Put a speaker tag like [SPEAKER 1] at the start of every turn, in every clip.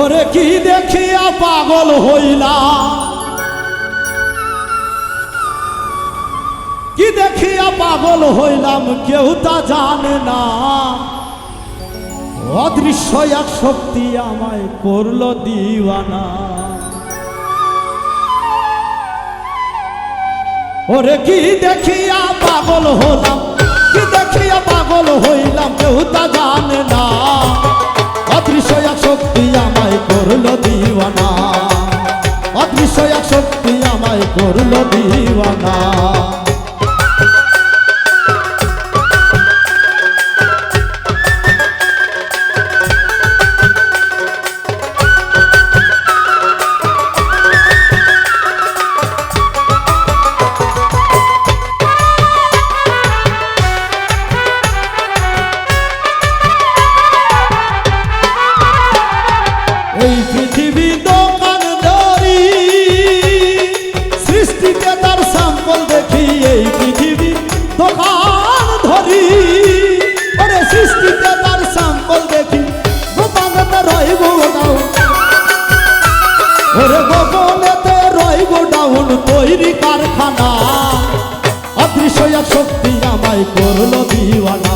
[SPEAKER 1] ওরে কি দেখিয়া পাগল হইলাম, কি দেখিয়া পাগল হইলাম কেউ তা জানে না। অদৃশ্য এক শক্তি আমায় করলো দিওয়ানা। ওরে কি দেখিয়া পাগল হলাম, কি দেখিয়া পাগল হইলাম কেউ তা জানে না। অদৃশ্য এক শক্তি আমায় করলো দিওয়ানা, অদৃশ্য এক শক্তি আমায় করলো দিওয়ানা। এই পৃথিবী দোকানদারি, সৃষ্টিতে তার স্যাম্পল দেখি। এই পৃথিবী দোকান ধরি, আরে সৃষ্টিতে তার স্যাম্পল দেখি। গোপনেতে রই গোডাউন, ওরে গোপনেতে রই গোডাউন তৈরি কারখানা। অদৃশ্য এক শক্তি আমায় করলো দিওয়ানা,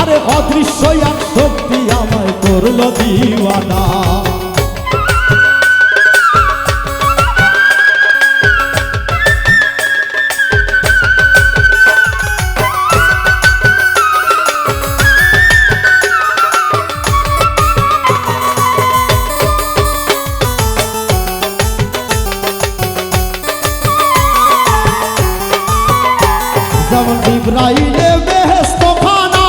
[SPEAKER 1] আরে অদৃশ্য এক শক্তি আমায় করলো দিওয়ানা। যেমন ইব্রাহিমে বেহেশত খানা,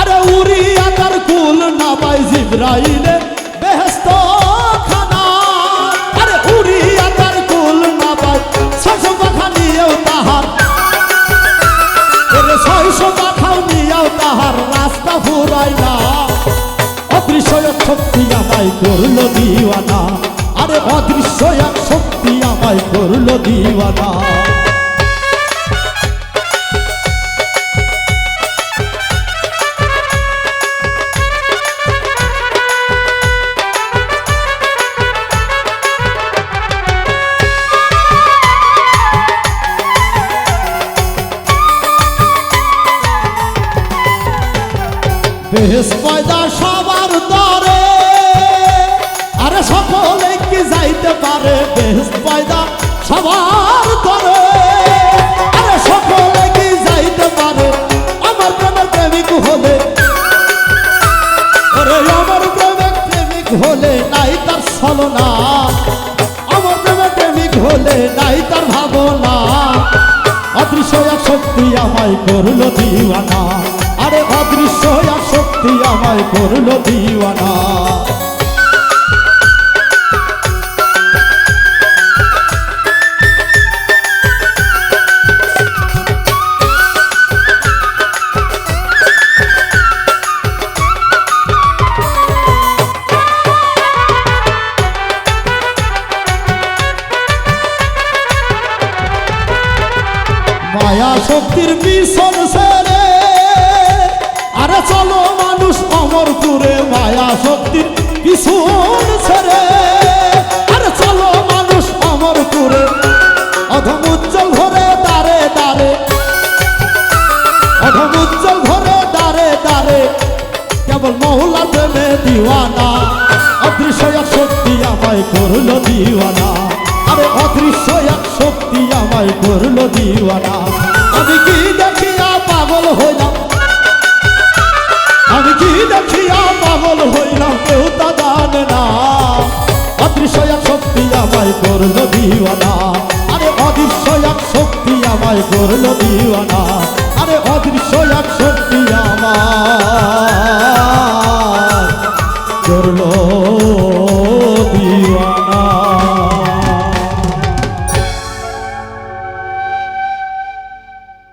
[SPEAKER 1] আরে উড়িয়া তার কুল না পাই। জিব্রাইলে বেহেশত খানা, আরে উড়িয়া তার কুল না পাই। 600 পাখা নিয়েও তাহার, এরে 600 পাখাও নিয়েও তাহার রাস্তা ফুরাই না। অদৃশ্য এক শক্তি আমায় করলো দিওয়ানা, আরে অদৃশ্য এক শক্তি আমায় করলো দিওয়ানা। বেহেশত পয়দা সবার দরে, আরে সকলে কি যাইতে পারে। বেহেশত পয়দা সবার দরে, আরে সকলে কি যাইতে পারে। আমার প্রেমের প্রেমিক হলে, আরে আমার প্রেমের প্রেমিক হলে নাই তার ছলনা। আমার প্রেমের প্রেমিক হলে নাই তার ভাবনা। অদৃশ্য এক শক্তি আমায় করলো দিওয়ানা, আরে অদৃশ্য এক শক্তি আমায় করলো দিওয়ানা। মায়া শক্তির মিশন ছেড়ে, আরে চলো মানুষ অমরপুরে। মায়া শক্তির পিছন ছেড়ে, আরে চলো মানুষ অমরপুরে। অধম উজ্জ্বল ঘরে দাঁড়ে দাঁড়ে, অধম উজ্জ্বল ঘরে দাঁড়ে দাঁড়ে কেবল মৌলা প্রেমে দিওয়ানা। অদৃশ্য এক শক্তি আমায় করলো দিওয়ানা, আরে অদৃশ্য এক শক্তি আমায় করলো দিওয়ানা। আমি কি দেখিয়া পাগল হইলাম, আমি কি দেখিয়া পাগল হইলাম কেউ তা জানে না। অদৃশ্য এক শক্তি আমায় করলো দিওয়ানা, আরে অদৃশ্য এক শক্তি আমায় করলো দিওয়ানা।